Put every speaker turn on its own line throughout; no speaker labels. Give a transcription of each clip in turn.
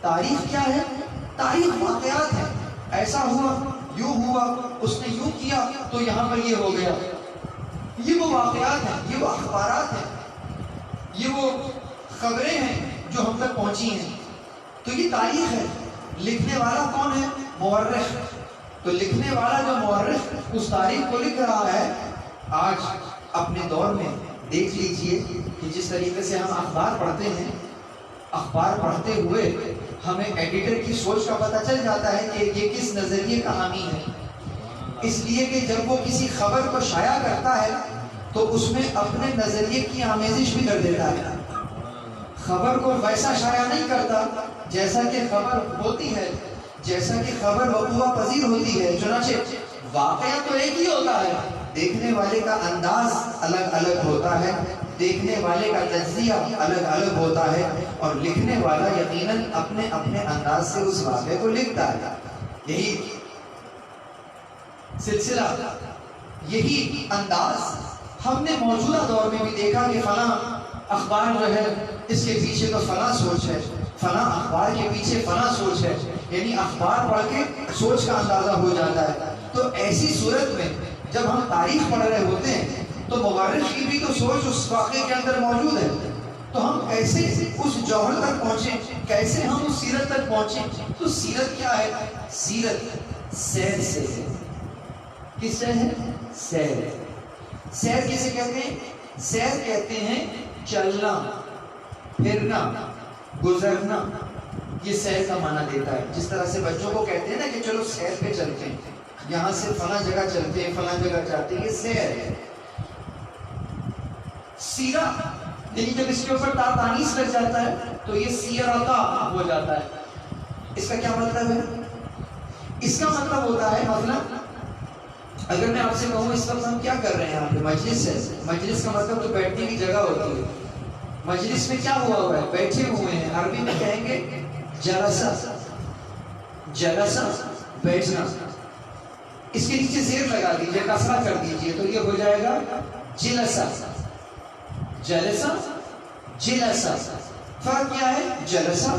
تاریخ کیا ہے؟ تاریخ واقعات ہے. ایسا ہوا، یوں ہوا، اس نے یوں کیا تو یہاں پر یہ ہو گیا. یہ وہ واقعات ہیں، یہ وہ اخبارات ہیں، یہ وہ خبریں ہیں جو ہم تک پہنچی ہیں. تو یہ تاریخ ہے. لکھنے والا کون ہے؟ مورخ. تو لکھنے والا جو مورخ اس تاریخ کو لکھ رہا ہے، آج اپنے دور میں دیکھ لیجئے کہ جس طریقے سے ہم اخبار پڑھتے ہیں، اخبار پڑھتے ہوئے ہمیں ایڈیٹر کی سوچ کا پتہ چل جاتا ہے کہ یہ کس نظریے کا حامی ہے. اس لیے کہ جب وہ کسی خبر کو شائع کرتا ہے تو اس میں اپنے نظریے کی آمیزش بھی کر دیتا ہے. خبر کو ویسا شائع نہیں کرتا جیسا کہ خبر ہوتی ہے، جیسا کہ خبر وقوع پذیر ہوتی ہے. چنانچہ واقعہ تو ایک ہی ہوتا ہے، دیکھنے والے کا انداز الگ الگ ہوتا ہے، دیکھنے والے کا تجزیہ الگ الگ ہوتا ہے، اور لکھنے والا یقیناً اپنے اپنے انداز سے اس واقعے کو لکھتا ہے. یہی سلسلہ، یہی انداز ہم نے موجودہ دور میں بھی دیکھا کہ فلاں اخبار جو ہے اس کے پیچھے تو فلاں سوچ ہے، فلاں اخبار کے پیچھے فلاں سوچ ہے. یعنی اخبار پڑھ کے سوچ کا اندازہ ہو جاتا ہے. تو ایسی صورت میں جب ہم تاریخ پڑھ رہے ہوتے ہیں تو مورخ کی بھی تو سوچ اس واقعے کے اندر موجود ہے. تو ہم کیسے اس جوہر تک پہنچیں، کیسے ہم اس سیرت تک پہنچیں؟ تو سیرت کیا ہے؟ سیرت سیر سے ہے. کس سے ہے؟ سیر. سیر کسے کہتے ہیں؟ سیر کہتے ہیں چلنا، پھرنا، گزرنا. یہ سیر کا معنی دیتا ہے. جس طرح سے بچوں کو کہتے ہیں نا کہ چلو سیر پہ چلتے ہیں، یہاں سے فلاں جگہ چلتے ہیں، فلاں جگہ جاتے ہیں، یہ سیر ہے. سیرہ یعنی جب اس کے اوپر تا تانیث لگ جاتا ہے تو یہ سیرتا ہو جاتا ہے. اس کا کیا مطلب ہے؟ اس کا مطلب ہوتا ہے، مثلا اگر میں آپ سے کہوں اس وقت ہم کیا کر رہے ہیں یہاں پہ، مجلس ہے. مجلس کا مطلب تو بیٹھنے کی جگہ ہوتی ہے. مجلس میں کیا ہوا ہوا ہے؟ بیٹھے ہوئے ہیں. عربی میں کہیں گے جلسہ. جلسہ بیٹھنا. اس کے نیچے زیر لگا دیجئے، کسرہ کر دیجئے تو یہ ہو جائے گا جلسہ. جلسہ، جلسہ. فرق کیا ہے؟ جلسہ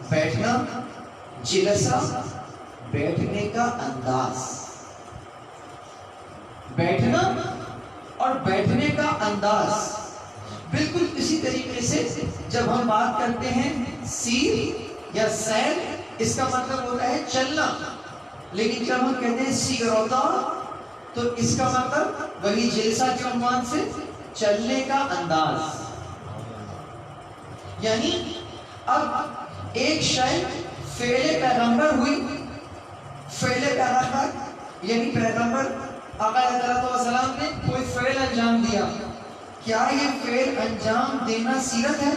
بیٹھنا، جلسہ بیٹھنے کا انداز. بیٹھنا اور بیٹھنے کا انداز بالکل اسی طریقے سے جب ہم بات کرتے ہیں سیر یا سیر، اس کا مطلب ہوتا ہے چلنا. لیکن جب ہم کہتے ہیں سیرتا تو اس کا مطلب وہی جلسہ کے عنوان سے چلنے کا انداز. یعنی اب ایک شے فعل پیغمبر ہوئی. فعل پیغمبر یعنی پیغمبر آقا علیہ السلام نے کوئی فعل انجام دیا. کیا یہ فعل انجام دینا سیرت ہے؟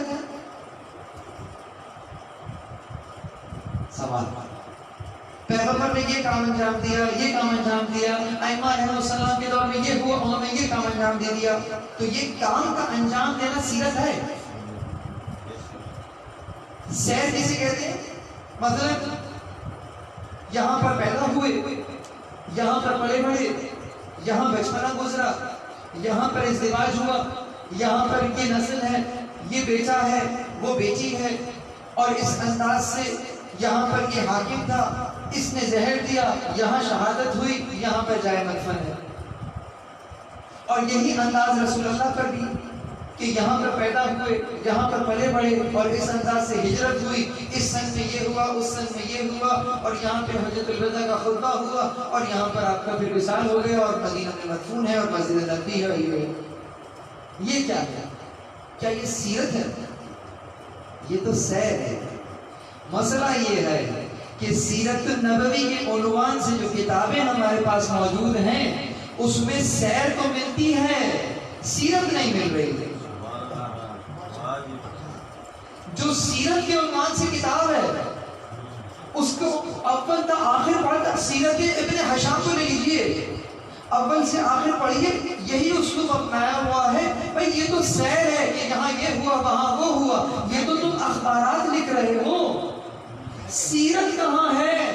سوال. پیغمبر نے یہ کام انجام دیا، یہ کام انجام دیا، ائمہ علیہ السلام کے دور میں یہ ہوا، انہوں نے یہ کام انجام دے دیا، تو یہ کام کا انجام دینا سیرت ہے؟ سیر کسے کہتے ہیں؟ مطلب یہاں پر پیدا ہوئے، یہاں پر پڑے بڑھے، یہاں بچپنا گزرا، یہاں پر ازدواج ہوا، یہاں پر یہ نسل ہے، یہ بیٹا ہے، وہ بیٹی ہے، اور اس انداز سے یہاں پر یہ حاکم تھا، اس نے زہر دیا، یہاں شہادت ہوئی، یہاں پر جائے مدفن ہے. اور یہی انداز رسول اللہ پر بھی کہ یہاں پر پیدا ہوئے، یہاں پر پلے بڑھے، اور اس انداز سے ہجرت ہوئی. اس سن میں یہ ہوا، اس سن میں یہ ہوا، اور یہاں پہ حجۃ الوداع کا خطبہ ہوا، اور یہاں پر آپ کا پھر وصال ہو گیا، اور مدینہ میں مدفون ہے، اور مسجد نبوی ہے. یہ کیا ہے؟ کیا یہ سیرت ہے؟ یہ تو سیر ہے. مسئلہ یہ ہے کہ سیرت النبوی کے عنوان سے جو کتابیں ہمارے پاس موجود ہیں اس میں سیر تو ملتی ہے، سیرت نہیں مل رہی ہے. جو سیرت کے عنوان سے کتاب ہے اس کو اول تا آخر پڑھ کر، سیرت ابن ہشام کو لے لیجیے، اول سے آخر پڑھیے، یہی اسلوب اپنایا ہوا ہے. بھائی یہ تو سیر ہے کہ یہاں یہ ہوا، وہاں وہ ہوا. یہ تو تم اخبارات لکھ رہے ہو، سیرت کہاں ہے؟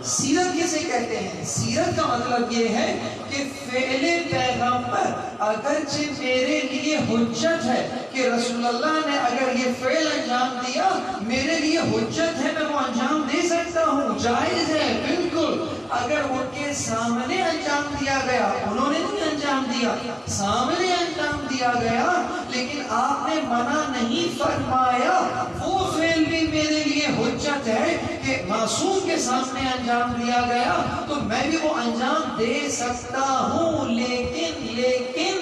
سیرت کسے کہتے ہیں؟ سیرت کا مطلب یہ ہے کہ فعل پیغمبر اگرچہ میرے لیے حجت ہے کہ رسول اللہ نے اگر یہ فعل انجام دیا میرے لیے حجت ہے، میں وہ انجام دے سکتا ہوں، جائز ہے بالکل۔ اگر ان کے سامنے انجام دیا گیا، انہوں نے نہیں انجام دیا، سامنے انجام دیا گیا، لیکن آپ نے منع نہیں فرمایا، وہ فعل بھی میرے لیے حجت ہے کہ معصوم کے سامنے انجام دیا گیا تو میں بھی وہ انجام دے سکتا ہوں، لیکن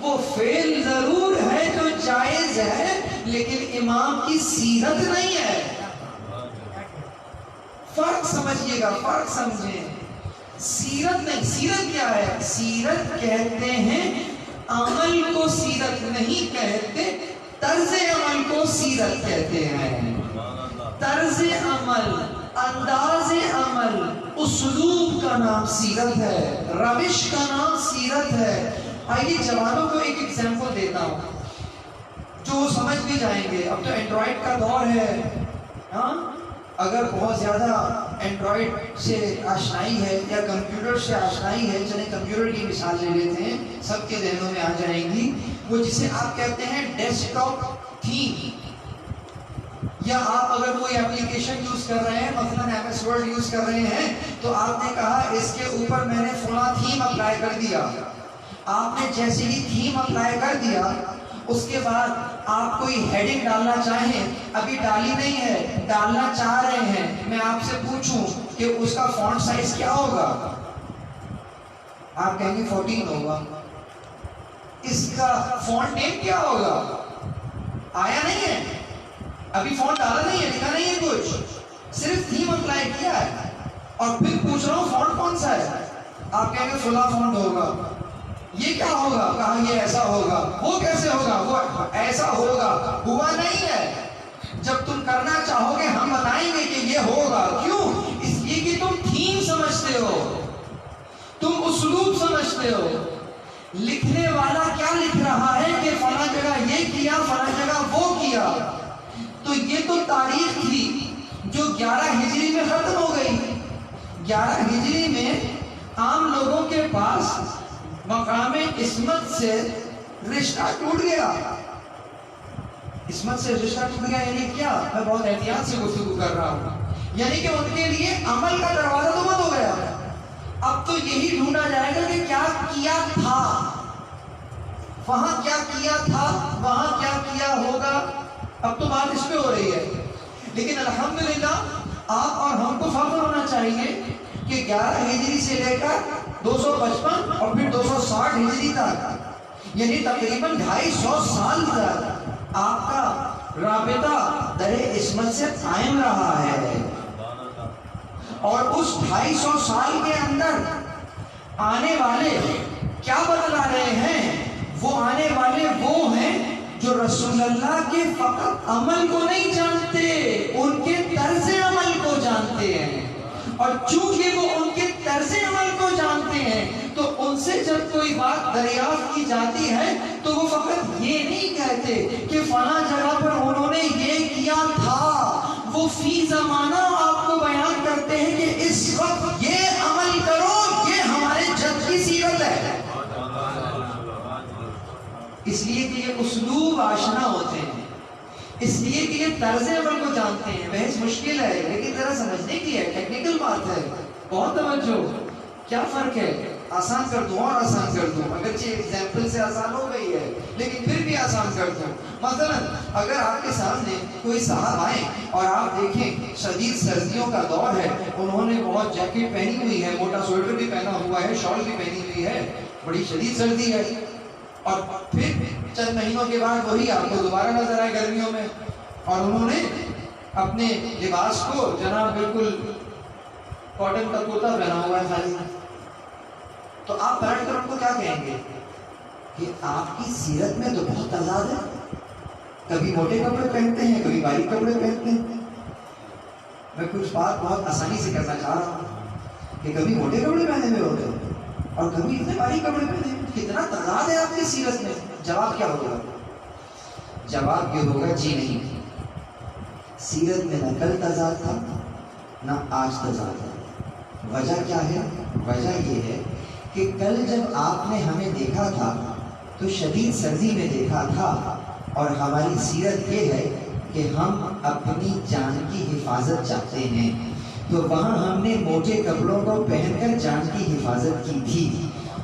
وہ فعل ضرور ہے جو جائز ہے، لیکن امام کی سیرت نہیں ہے۔ فرق سمجھیے گا، فرق سمجھیں۔ سیرت نہیں، سیرت کیا ہے؟ سیرت کہتے ہیں عمل کو سیرت نہیں کہتے، طرز عمل کو سیرت کہتے ہیں۔ طرز عمل، انداز عمل، اسلوب کا نام سیرت ہے، روش کا نام سیرت ہے۔ آئیے جوانوں کو ایک ایگزامپل دیتا ہوں جو سمجھ بھی جائیں گے۔ اب تو اینڈرائڈ کا دور ہے، ہاں اگر بہت زیادہ اینڈرائڈ سے آشنائی ہے یا کمپیوٹر سے آشنائی ہے، چلیں کمپیوٹر کی مثال لے لیتے ہیں، سب کے ذہنوں میں آ جائیں گی، وہ جسے آپ کہتے ہیں ڈیسک ٹاپ تھیم، یا آپ اگر کوئی اپلیکیشن یوز کر رہے ہیں، مثلا ایم ایس ورڈ یوز کر رہے ہیں، تو آپ نے کہا اس کے اوپر میں نے فلاں تھیم اپلائی کر دیا۔ آپ نے جیسے ہی تھیم اپلائی کر دیا، اس کے بعد آپ کوئی ہیڈنگ ڈالنا چاہیں، ابھی ڈالی نہیں ہے، ڈالنا چاہ رہے ہیں، میں آپ سے پوچھوں کہ اس کا فونٹ سائز کیا ہوگا؟ آپ کہیں گے 14 ہوگا۔ اس کا فونٹ نیم کیا ہوگا؟ آیا نہیں ہے، ابھی فونٹ ڈالا نہیں ہے، لکھا نہیں ہے کچھ، صرف تھیم اپلائی کیا ہے، اور پھر پوچھ رہا ہوں فونٹ کون سا ہے؟ آپ کہیں گے فلاں فونٹ ہوگا۔ یہ کیا ہوگا؟ کہا یہ ایسا ہوگا۔ وہ کیسے ہوگا؟ وہ ایسا ہوگا۔ ہوا نہیں ہے۔ جب تم کرنا چاہو گے ہم بتائیں گے کہ یہ ہوگا۔ کیوں؟ اس لیے کہ تم تھیم سمجھتے ہو، تم اسلوب سمجھتے ہو۔ لکھنے والا کیا لکھ رہا ہے کہ فلاں جگہ یہ کیا، فلاں جگہ وہ کیا، تو یہ تو تاریخ تھی جو 11 ہجری میں ختم ہو گئی۔ 11 ہجری میں عام لوگوں کے پاس مقام عصمت سے رشتہ ٹوٹ گیا۔ عصمت سے رشتہ ٹوٹ گیا یعنی کیا؟ میں بہت احتیاط سے گفتگو کر رہا ہوں، یعنی کہ ان کے لیے عمل کا دروازہ تو بند ہو گیا۔ اب تو یہی ڈھونڈا جائے گا کہ کیا کیا تھا، وہاں کیا کیا تھا، وہاں کیا کیا ہوگا۔ اب تو بات اس پہ ہو رہی ہے، لیکن الحمدللہ آپ اور ہم کو فخر ہونا چاہیے کہ 11 ہجری سے لے کر 255 اور پھر 260 ہجری تک، یعنی تقریباً 250 سال تک آپ کا رابطہ در عصمت سے قائم رہا ہے۔ اور اس 250 سال کے اندر آنے والے کیا بدلا رہے ہیں؟ وہ آنے والے وہ ہیں جو رسول اللہ کے فقط عمل کو نہیں جانتے، ان کے طرز عمل کو جانتے ہیں۔ اور چونکہ وہ ان کے طرز عمل کو جانتے ہیں تو ان سے جب کوئی بات دریافت کی جاتی ہے تو وہ فقط یہ نہیں کہتے کہ فلاں جگہ پر انہوں نے یہ کیا تھا، وہ فی زمانہ آپ کو بیان کرتے ہیں کہ اس وقت یہ عمل کرو، یہ ہمارے جد کی سیرت ہے۔ اس لیے کہ یہ اسلوب آشنا ہوتے ہیں، اس لیے کہ یہ طرز عمل کو جانتے ہیں۔ بحث مشکل ہے لیکن ذرا سمجھنے کی ہے، ٹیکنیکل بات ہے، بہت توجہ۔ کیا فرق ہے؟ آسان کر دوں اور آسان کر دوں، اگرچہ ایگزامپل سے آسان ہو گئی ہے لیکن پھر بھی آسان کر دوں۔ مثلا اگر آپ کے سامنے کوئی صاحب آئے اور آپ دیکھیں شدید سردیوں کا دور ہے، انہوں نے بہت جیکٹ پہنی ہوئی ہے، موٹا سویٹر بھی پہنا ہوا ہے، شال بھی پہنی ہوئی ہے، بڑی شدید سردی ہے، اور پھر چند مہینوں کے بعد وہی آپ کو دوبارہ نظر آئے گرمیوں میں، اور انہوں نے اپنے لباس کو جناب بالکل کاٹن کا کرتا پہنا ہوا ہے خالی، تو آپ پلٹ کر ان کو کیا کہیں گے کہ آپ کی سیرت میں تو بہت تضاد ہے، کبھی موٹے کپڑے پہنتے ہیں، کبھی باریک کپڑے پہنتے ہیں۔ میں کچھ بات بہت آسانی سے کرنا چاہ رہا ہوں کہ کبھی موٹے کپڑے پہنے ہوئے ہوتے ہیں اور کبھی اتنے باریک کپڑے پہنے، کتنا تضاد ہے آپ کی سیرت میں۔ جواب کیا ہوگا؟ جواب یہ ہوگا جی نہیں، سیرت میں نہ کل تضاد تھا نہ آج تضاد ہے۔ وجہ کیا ہے؟ وجہ یہ ہے کہ کل جب آپ نے ہمیں دیکھا تھا تو شدید سردی میں دیکھا تھا، اور ہماری سیرت یہ ہے کہ ہم اپنی جان کی حفاظت چاہتے ہیں، تو وہاں ہم نے موٹے کپڑوں کو پہن کر جان کی حفاظت کی تھی،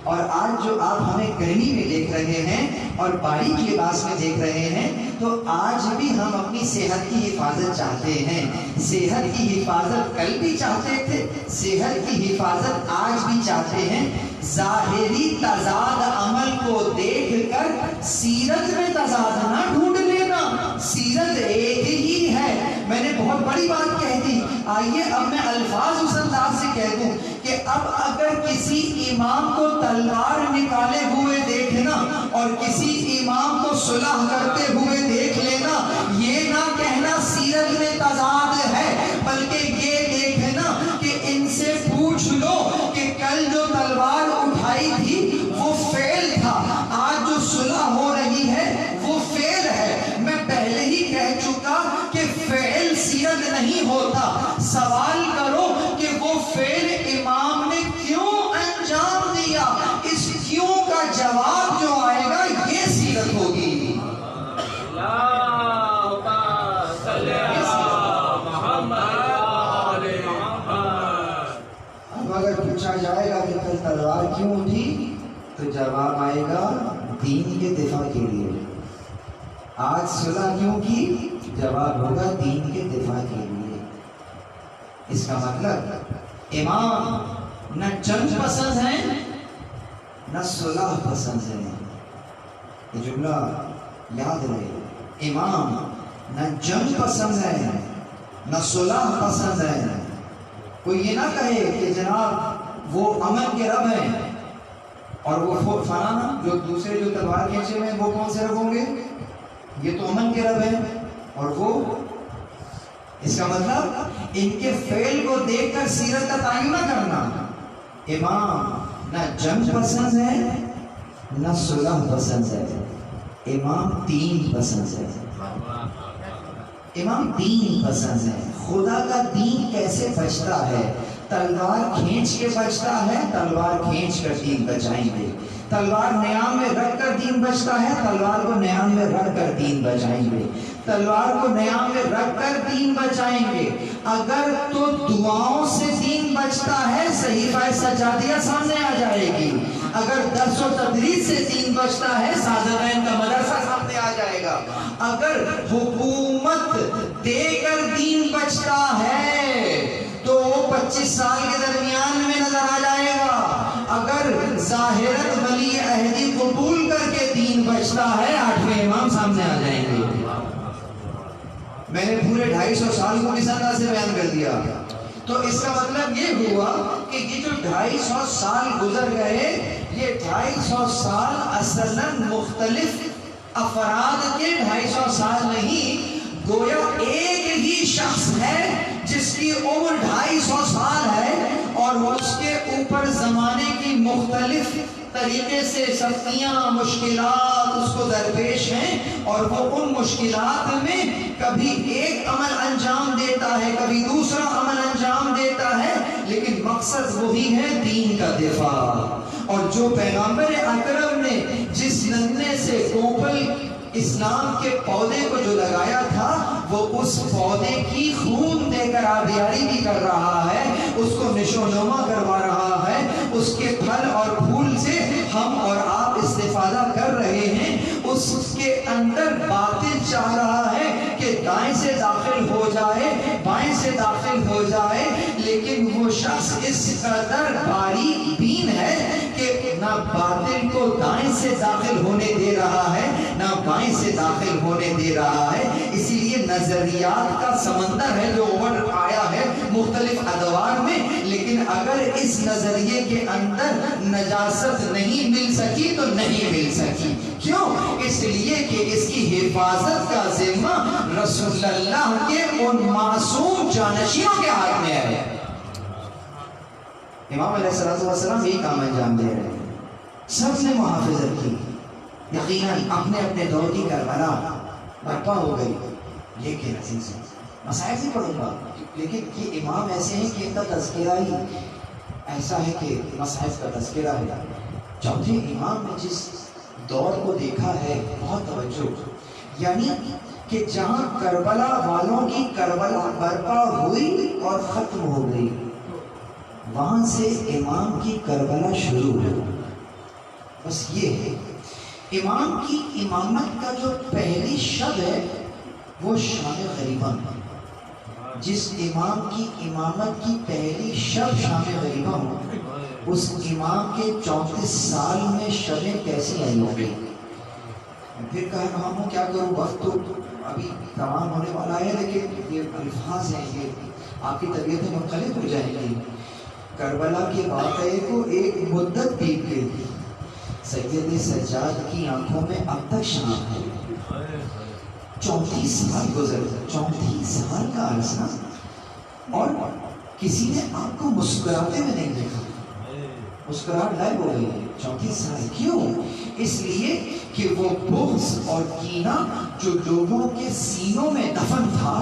اور آج جو آپ ہمیں گرمی میں دیکھ رہے ہیں اور باریک لباس میں دیکھ رہے ہیں، تو آج بھی ہم اپنی صحت کی حفاظت چاہتے ہیں۔ صحت کی حفاظت کل بھی چاہتے تھے، صحت کی حفاظت آج بھی چاہتے ہیں۔ ظاہری تضاد عمل کو دیکھ کر سیرت میں تضاد نہ ڈھونڈ لینا، سیرت ایک ہی ہے۔ میں نے بہت بڑی بات کہہ دی، آئیے اب میں الفاظ اس انداز سے کہہ دوں کہ اب اگر کسی امام کو تلوار نکالے ہوئے دیکھنا اور کسی امام کو صلح کرتے ہوئے دیکھ لینا، یہ نہ کہنا سیرت میں تضاد ہے، بلکہ یہ دیکھنا کہ ان سے پوچھ لو کہ کل جو تلوار اٹھائی تھی وہ فعل تھا، آج جو صلح ہو رہی ہے وہ فعل ہے۔ میں پہلے ہی کہہ چکا کہ فعل سیرت نہیں ہوتا، سوال کرو کہ وہ فعل امام نے کیوں انجام دیا، اس کیوں کا جواب جو آئے گا یہ سیرت ہوگی۔ اب اگر پوچھا جائے گا کہ کل تلوار کیوں اٹھی تو جواب آئے گا دین کے دفاع کے لیے۔ آج صلح کیوں کی؟ جواب ہوگا دین کے دفاع کے لیے۔ اس کا مطلب امام نہ جنگ پسند ہیں نہ صلح پسند ہے۔ یہ جملہ یاد رہے، امام نہ جنگ پسند ہے نہ صلح پسند ہے۔ کوئی یہ نہ کہے کہ جناب وہ امن کے رب ہیں اور وہ فلانا جو دوسرے جو تلوار کھینچے ہوئے ہیں وہ کون سے رب ہوں گے؟ یہ تو امن کے رب ہیں، اور وہ اس کا مطلب ان کے فعل کو دیکھ کر سیرت کا تعین نہ کرنا۔ امام نہ جنگ پسند ہے نہ صلح پسند ہے، امام دین پسند ہے۔ امام دین پسند ہے۔ خدا کا دین کیسے بچتا ہے؟ تلوار کھینچ کے بچتا ہے، تلوار کھینچ کر دین بچائیں گے۔ تلوار نیام میں رکھ کر دین بچتا ہے، تلوار کو نیام میں رکھ کر دین بچائیں گے۔ تلوار کو نیام میں رکھ کر دین بچائیں گے۔ اگر تو دعاؤں سے دین بچتا ہے، صحیفہ سجادیہ سامنے آ جائے گی۔ اگر درس و تدریس سے دین بچتا ہے، سازدین کا مدرسہ سامنے آ جائے گا۔ اگر حکومت دے کر دین بچتا ہے تو وہ 25 سال کے درمیان میں نظر آ جائے گا۔ اگر ظاہرت ولی عہدی قبول کر کے دین بچتا ہے، 8ویں امام سامنے آ جائیں گے۔ میں نے پورے 250 سال کو کس انداز سے بیان کر دیا؟ تو اس کا مطلب یہ ہوا کہ یہ جو 250 سال گزر گئے، یہ 250 سال اصلاً مختلف افراد کے 250 سال نہیں، گویا ایک ہی شخص ہے جس کی عمر 250 سال ہے، اور اس کے اوپر زمانے کی مختلف طریقے سے سختیاں، مشکلات اس کو درپیش ہیں، اور وہ ان مشکلات میں کبھی ایک عمل انجام دیتا ہے، کبھی دوسرا عمل انجام دیتا ہے، لیکن مقصد وہی ہے، دین کا دفاع۔ اور جو پیغمبر اکرم نے جس ننھے سے کوپل اسلام کے پودے کو جو لگایا تھا، وہ اس پودے کی خون دے کر آبیاری بھی کر رہا ہے، اس کو نشو نما کروا رہا ہے، اس کے پھل اور پھول سے ہم اور آپ استفادہ کر رہے ہیں۔ اس کے اندر باطل چاہ رہا ہے کہ دائیں سے داخل ہو جائے، بائیں سے داخل ہو جائے، لیکن وہ شخص اس قدر باریک بین ہے کہ نہ باطل کو دائیں سے داخل ہونے دے رہا ہے نہ بائیں سے داخل ہونے دے رہا ہے۔ اسی لیے نظریات کا سمندر ہے جو ابھر آیا ہے مختلف ادوار میں، لیکن اگر اس نظریے کے اندر نجاست نہیں مل سکی تو نہیں مل سکی۔ کیوں؟ اس لیے کہ اس کی حفاظت کا ذمہ رسول اللہ کے ان معصوم جانشینوں کے ہاتھ میں ہے۔ امام علیہ السلام یہی کام انجام دے رہے ہیں، سب نے محافظت کی۔ یقیناً اپنے اپنے دور کی کربلا برپا ہو گئی، لیکن عزیز مسائل نہیں پڑھوں گا، لیکن یہ امام ایسے ہیں کہ ان کا تذکرہ ہی ایسا ہے کہ مصحف کا تذکرہ ہے۔ چوتھے امام نے جس دور کو دیکھا ہے، بہت توجہ، یعنی کہ جہاں کربلا والوں کی کربلا برپا ہوئی اور ختم ہو گئی، وہاں سے امام کی کربلا شروع ہو. بس یہ ہے امام کی امامت کا جو پہلی شب ہے وہ شام غریبہ. جس امام کی امامت کی پہلی شب شام غریبہ ہو، اس امام کے 34 سال میں شبیں کیسی آئی ہوں گی. پھر کہا امام کیا کروں، وقت تو ابھی تمام ہونے والا ہے، لیکن یہ الفاظ ہیں، یہ آپ کی طبیعتیں مختلف ہو جائیں گی. کربلا کے واقعے کو ایک مدت بیت گئی، سید سجاد کی آنکھوں میں اب تک شام ہے. 34 سال گزر گئے، 34 سال کا عرصہ، اور کسی نے آپ کو مسکراتے ہوئے نہیں دیکھا. مسکراہٹ غائب ہو گئی ہے. 34 سال کیوں؟ اس لیے کہ وہ بغض اور کینہ جو لوگوں کے سینوں میں دفن تھا،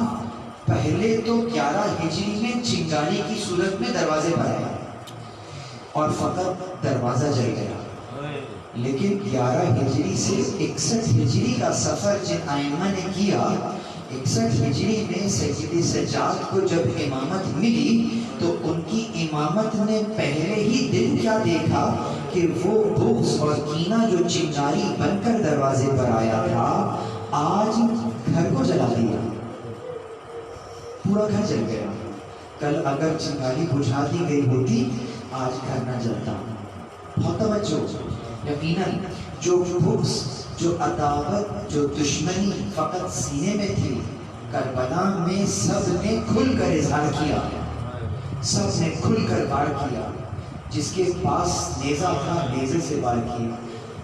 پہلے تو 11 ہجری میں چنگاری کی صورت میں دروازے پر آیا اور فقط دروازہ جل گیا. لیکن 11 ہجری سے 61 ہجری کا سفر جن ائمہ نے کیا، 61 ہجری میں سید سجاد کو جب امامت ملی تو ان کی امامت نے پہلے ہی دن کیا دیکھا کہ وہ بغض اور کینہ جو چنگاری بن کر دروازے پر آیا تھا، آج گھر کو جلا دیا. پورا گھر جل گیا. کل اگر چنگاری بجھا دی گئی ہوتی، آج گھر نہ جلتا. بہت توجہ. یقیناً جو بغض، جو عداوت، جو دشمنی فقط سینے میں تھی، کربلا میں سب نے کھل کر اظہار کیا، سب نے کھل کر وار کیا. جس کے پاس نیزہ تھا نیزے سے وار کیا.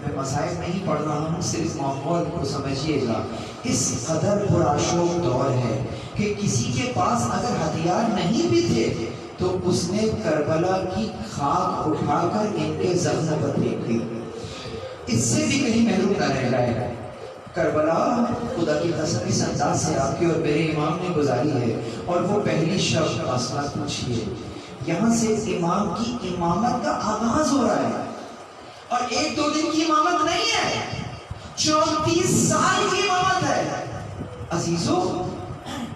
میں مسائل نہیں پڑھ رہا ہوں، صرف ماحول کو سمجھیے گا. اس قدر پرآشوب دور ہے کہ کسی کے پاس اگر ہتھیار نہیں بھی تھے تو اس نے کربلا کی خاک اٹھا کر ان کے زخم پر پھینک دی. اس سے بھی کہیں محروم نہ رہ جائے. کربلا خدا کی قسم اس انداز سے آپ کے اور میرے امام نے گزاری ہے. اور وہ پہلی شب آسمان پوچھیے، یہاں سے امام کی امامت کا آغاز ہو رہا ہے. اور 1-2 دن کی امامت نہیں ہے، 34 سال کی امامت ہے. عزیزو،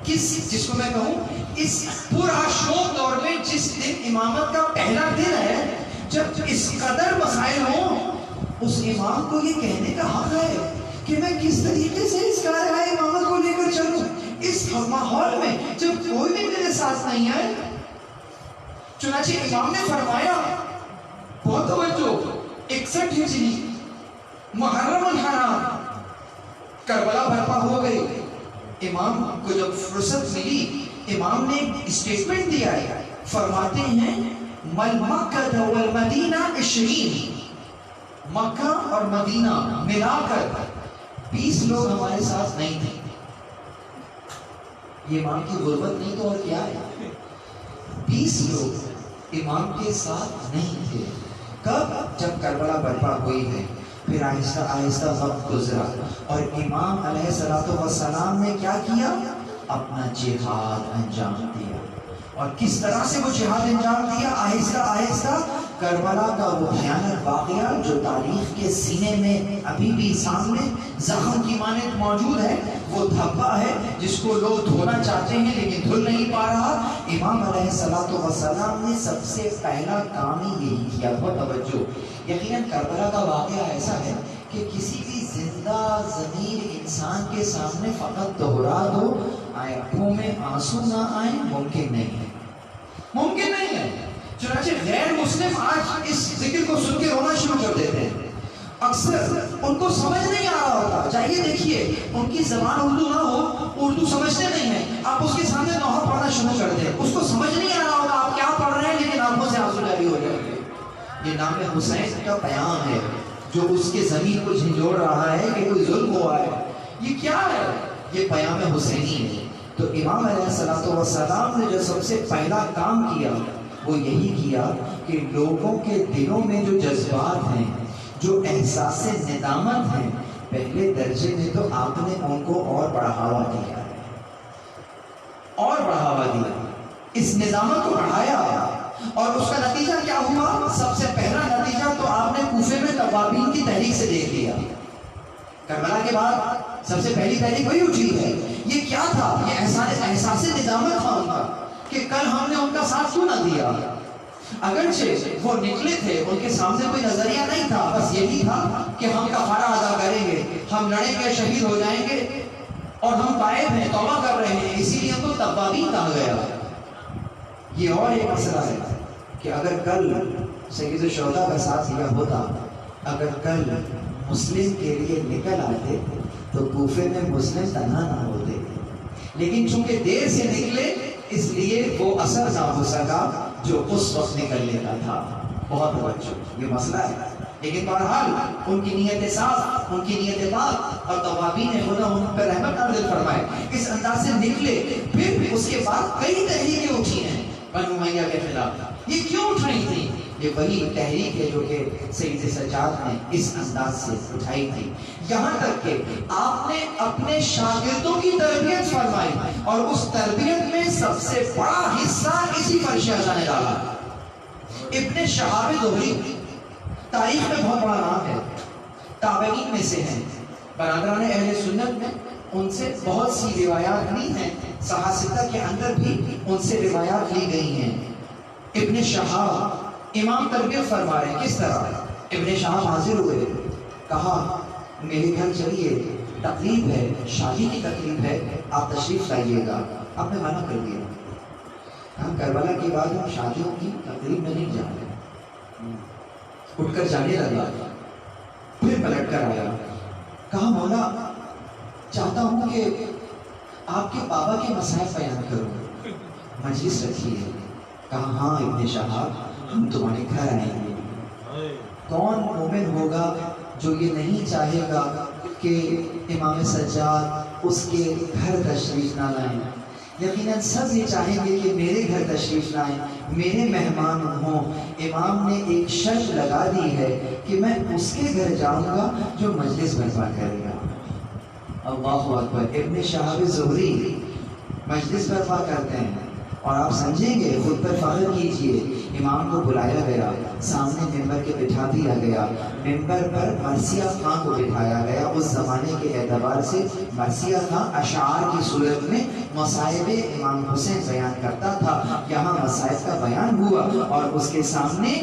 جس کو میں کہوں اس پرآشوب دور میں جس دن امامت کا پہلا دن ہے، جب اس قدر مسائل ہوں، اس امام کو یہ کہنے کا حق ہے کہ میں کس طریقے سے اس کارہائے امامت کو لے کر چلوں. اس ماحول میں جب کوئی بھی میرے ساتھ نہیں ہے، چنانچہ امام نے فرمایا، بہت توجہ، 61 ہجری محرم الحرام کربلا برپا ہو گئی. امام کو جب فرصت ملی، امام نے اسٹیٹمنٹ دیا ہے. فرماتے ہیں مل مکہ والمدینہ 20، مکہ اور مدینہ ملا کر 20 لوگ ہمارے ساتھ نہیں تھے. یہ امام کی غربت نہیں تو اور کیا ہے. 20 لوگ امام کے ساتھ نہیں تھے. کب؟ جب کربلا برپا ہوئی ہے. پھر آہستہ آہستہ وقت گزرا اور امام علیہ الصلوۃ والسلام نے کیا کیا؟ اپنا جہاد انجام دیا. اور کس طرح سے وہ جہاد انجام دیا؟ آہستہ آہستہ کربلا کا وہ بھیانک واقعہ جو تاریخ کے سینے میں ابھی بھی سامنے زخم کی مانند موجود ہے، وہ دھبا ہے جس کو لوگ دھونا چاہتے ہیں لیکن دھل نہیں پا رہا. امام علیہ الصلوۃ والسلام نے سب سے پہلا کام ہی یہی کیا. بہت توجہ. یقیناً کربلا کا واقعہ ایسا ہے کہ کسی بھی زندہ ضمیر انسان کے سامنے فقط دوہرا دو، آنکھوں میں آنسو نہ آئیں، ممکن نہیں ہے. ممکن نہیں ہے. چنانچہ غیر مسلم آج اس ذکر کو سن کے رونا شروع کر دیتے ہیں. اکثر ان کو سمجھ نہیں آ رہا ہوتا. چاہیے دیکھیے، ان کی زبان اردو نہ ہو، اردو سمجھتے نہیں ہیں، آپ اس کے سامنے نوحہ پڑھنا شروع کر دیں، اس کو سمجھ نہیں آ رہا ہوتا آپ کیا پڑھ رہے ہیں، لیکن آنکھوں سے آنسو جاری ہو جائیں گے. یہ نام حسین کا پیام ہے جو اس کے ضمیر کو جھنجھوڑ رہا ہے کہ کوئی ظلم ہوا ہے. یہ کیا ہے؟ یہ پیام حسینی ہے. تو امام علیہ الصلوۃ والسلام نے جو سب سے پہلا کام کیا وہ یہی کیا کہ لوگوں کے دلوں میں جو جذبات ہیں، جو احساس ندامت ہیں، پہلے درجے میں تو آپ نے ان کو اور بڑھاوا دیا، اور بڑھاوا دیا، اس ندامت کو بڑھایا. اور اس کا نتیجہ کیا ہوا؟ سب سے پہلا نتیجہ تو آپ نے کوفے میں توابین کی تحریک سے دیکھ لیا. کربلا کے بعد سب سے پہلی تحریک وہی اٹھی ہے. یہ کیا تھا؟ یہ احساس ندامت تھا ان کا کہ کل ہم نے ان کا ساتھ کیوں نہ دیا. اگرچہ وہ نکلے تھے، ان کے سامنے کوئی نظریہ نہیں تھا، بس یہی تھا کہ ہم کفارہ ادا کریں گے، ہم لڑیں گے، شہید ہو جائیں گے، اور ہم تائب ہیں، توبہ کر رہے ہیں، اسی لیے ہم کو توابین کہا گیا. یہ اور ایک مسئلہ ہے کہ اگر کل سید الشہداء کا ساتھ دیا ہوتا، اگر کل مسلم کے لیے نکل آتے تو کوفے میں مسلم تنہا نہ ہوتے، لیکن چونکہ دیر سے نکلے اس لیے وہ اثر نہ ہو سکا جو اس وقت نکلنے کا تھا. بہت توجہ، یہ مسئلہ ہے. لیکن بہرحال ان کی نیت صاف، ان کی نیت پاک، اور توابین خدا ان پر رحمت نازل فرمائے، اس انداز سے نکلے. پھر اس کے بعد کئی تحریکیں اٹھی ہیں بنو امیہ کے خلاف. یہ کیوں اٹھائی تھی؟ یہ وہی تحریک ہے جو کہ سید سجاد نے اس انداز سے اٹھائی تھی. یہاں تک کہ آپ نے اپنے شاگردوں کی تربیت فرمائی، اور اس تربیت میں سب سے بڑا حصہ اسی فرش اعظم نے ڈالا. ابن شہاب زہری تاریخ میں بہت بڑا نام ہے، تابعین میں سے ہیں، برادران اہل سنت میں ان سے بہت سی روایات لی ہیں، صحابہ کے اندر بھی ان سے روایات لی گئی ہیں. ابن شہاب امام تربیت فرما رہے ہیں. کس طرح؟ ابن شہاب حاضر ہوئے، کہا میرے گھر چلیے، تقریب ہے، شادی کی تقریب ہے، آپ تشریف لائیے گا. آپ نے منع کر دیا. ہم کربلا کے بعد ہم شادیوں کی تقریب میں نہیں جاتے. اٹھ کر جانے لگا، پھر پلٹ کر آیا، کہا مولا چاہتا ہوں کہ آپ کے بابا کے مسائل بیان کروں، مجلس رکھیے. کہا ہاں ابن شہاب ہم تمہارے گھر آئیں گے. کون مومن ہوگا جو یہ نہیں چاہے گا کہ امام سجاد اس کے گھر تشریف نہ لائیں؟ یقیناً سب یہ چاہیں گے کہ میرے گھر تشریف لائیں، میرے مہمان ہوں. امام نے ایک شرط لگا دی ہے کہ میں اس کے گھر جاؤں گا جو مجلس برپا کرے گا. اللہ اکبر. ابن شہاب زہری مجلس برپا کرتے ہیں، اور آپ سمجھیں گے، خود پر فخر کیجئے. امام کو بلایا گیا، سامنے ممبر کے بٹھا دیا گیا. ممبر پر مرثیہ خان کو بٹھایا گیا. اس زمانے کے اعتبار سے مرثیہ خان اشعار کی صورت میں مصائب امام حسین بیان کرتا تھا. یہاں مصائب کا بیان ہوا، اور اس کے سامنے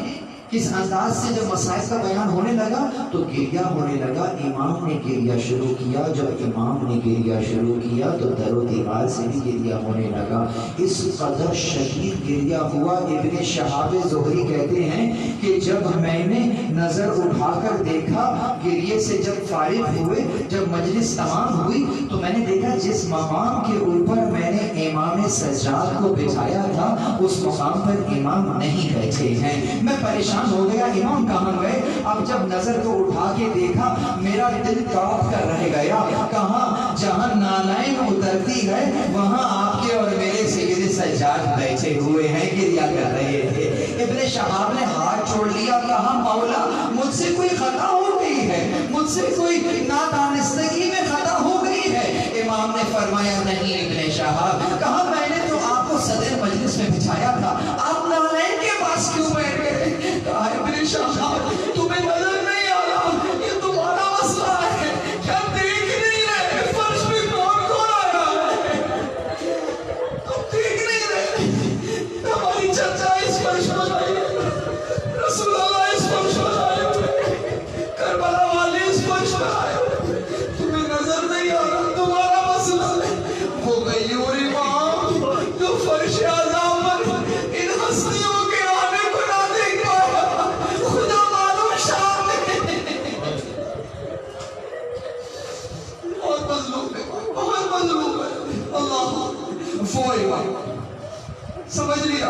کس انداز سے جب مصائب کا بیان ہونے لگا تو گریہ ہونے لگا. امام نے گریہ شروع کیا. جب امام نے گریہ شروع کیا تو در و دیوار سے بھی گریہ ہونے لگا. اس قدر شدید گریہ ہوا. ابن شہاب زہری کہتے ہیں کہ جب میں نے نظر اٹھا کر دیکھا، گریہ سے جب فارغ ہوئے، جب مجلس تمام ہوئی، تو میں نے دیکھا جس مقام کے اوپر میں نے امام سجاد کو بٹھایا تھا اس مقام پر امام نہیں بیٹھے ہیں. میں پریشان ہو گیا، امام کہاں گئے؟ اب جب نظر کو اٹھا کے دیکھا میرا دل تڑپ کر رہ گیا. کہاں؟ جہاں نالائن اترتی ہے وہاں آپ کے اور میرے سید سجاد بیٹھے ہوئے ہیں، گریہ کر رہے تھے. ابن شہاب نے ہاتھ چھوڑ لیا. کہا مولا مجھ سے کوئی خطا ہو گئی ہے، مجھ سے کوئی نادانستگی میں خطا ہو گئی ہے. امام نے فرمایا نہیں ابن شہاب. کہا میں نے تو آپ کو صدر مجلس میں بٹھایا تھا، آپ نالائن کے پاس کیوں بیٹھ گئے؟ کہا ابن شہاب تمہیں نظر نہیں آ رہا، یہ تمہارا مسئلہ ہے. کیا دیکھ نہیں رہے فرش میں کون کون آیا ہے؟ تم دیکھ نہیں رہے؟ ہماری چرچا اس فرش پر آئی، رسول اللہ اس فرش پر آئے ہوئے، کربلا والے اس فرش پر آئے ہوئے، تمہیں نظر نہیں آ رہا، تمہارا مسئلہ ہے. وہ غیور امام جو فرش اعظم پر ان ہستیوں کے آنے کو نہ دیکھ پایا، خدا معلوم شان ہے. بہت مظلوم ہے، بہت مظلوم ہے. اللہ وہ امام سمجھ لیا،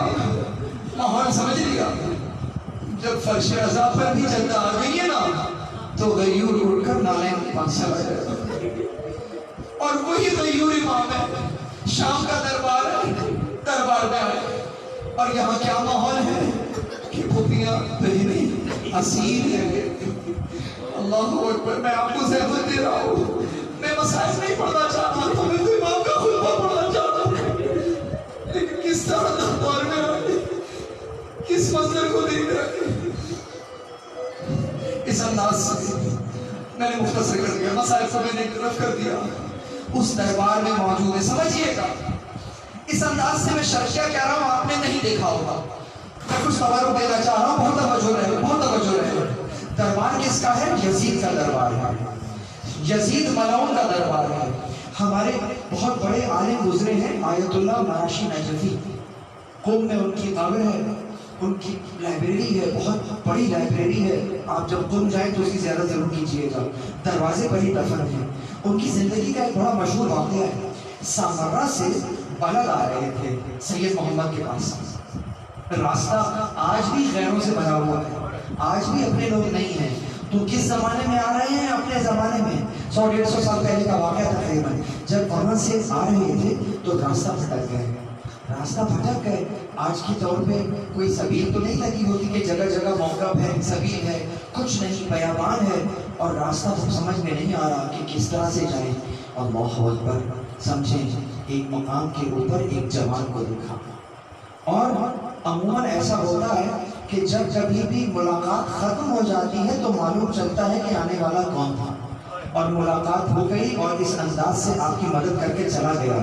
ماحول سمجھ لیا. جب فرش عذاب پر بھی چلتا آ گئی ہے نا تو غیور اڑ کر نالائن کے پاس چلا گیا. اور وہی غیور امام ہے، شام کا دربار ہے، دربار میں آئے. اور یہاں کیا ماحول ہے کہ پھوپیاں بہنیں اسیر ہیں. اللہ اکبر. میں آپ کو زحمت دے رہا ہوں، میں مسائل نہیں پڑھنا چاہتا تھا، میں تو امام کا خطبہ پڑھنا چاہتا ہوں، لیکن کس طرح دربار میں آئے، کس منظر کو دیکھ رہے. اس انداز سے میں نے مختصر کر دیا، مسائل کو میں نے ایک طرف کر دیا، اس دربار میں موجود ہے. سمجھیے گا اس انداز سے میں شرکیہ کہہ رہا ہوں، آپ نے نہیں دیکھا ہوگا. میں کچھ خبروں دینا چاہ رہا ہوں، بہت توجہ رہے، بہت توجہ رہے. دربار کس کا ہے؟ یزید کا دربار ہے. یزید ملعون کا دربار ہے. ہمارے بہت بڑے عالم گزرے ہیں، آیت اللہ مراشی نجفی، قم میں ان کی قبر ہے، ان کی لائبریری ہے، بہت بڑی لائبریری ہے. آپ جب قم جائیں تو اس کی زیارت ضرور کیجیے گا. دروازے پر ہی دفن ہے. ان کی زندگی کا ایک بڑا مشہور واقعہ ہے. سامرہ سے بلد آ رہے تھے سید محمد کے پاس. راستہ آج بھی غیروں سے بھرا ہوا ہے، آج بھی اپنے لوگ نہیں ہیں. تو کس زمانے میں آ رہے ہیں؟ اپنے زمانے میں 100-150 سال پہلے کا واقعہ تقریباً. جب وہاں سے آ رہے تھے تو راستہ بھٹک گئے. راستہ بھٹک گئے. آج کے طور پہ کوئی سبیل تو نہیں لگی ہوتی کہ جگہ جگہ موقف ہے، سبیل ہے، کچھ نہیں، بیابان ہے. اور راستہ سمجھ میں نہیں آ رہا کہ کس طرح سے جائیں. اللہ اکبر. سمجھیں، ایک مقام کے اوپر ایک جوان کو دیکھا. اور عموماً ایسا ہوتا ہے کہ جب کبھی بھی ملاقات ختم ہو جاتی ہے تو معلوم چلتا ہے کہ آنے والا کون تھا. اور ملاقات ہو گئی اور اس انداز سے آپ کی مدد کر کے چلا گیا.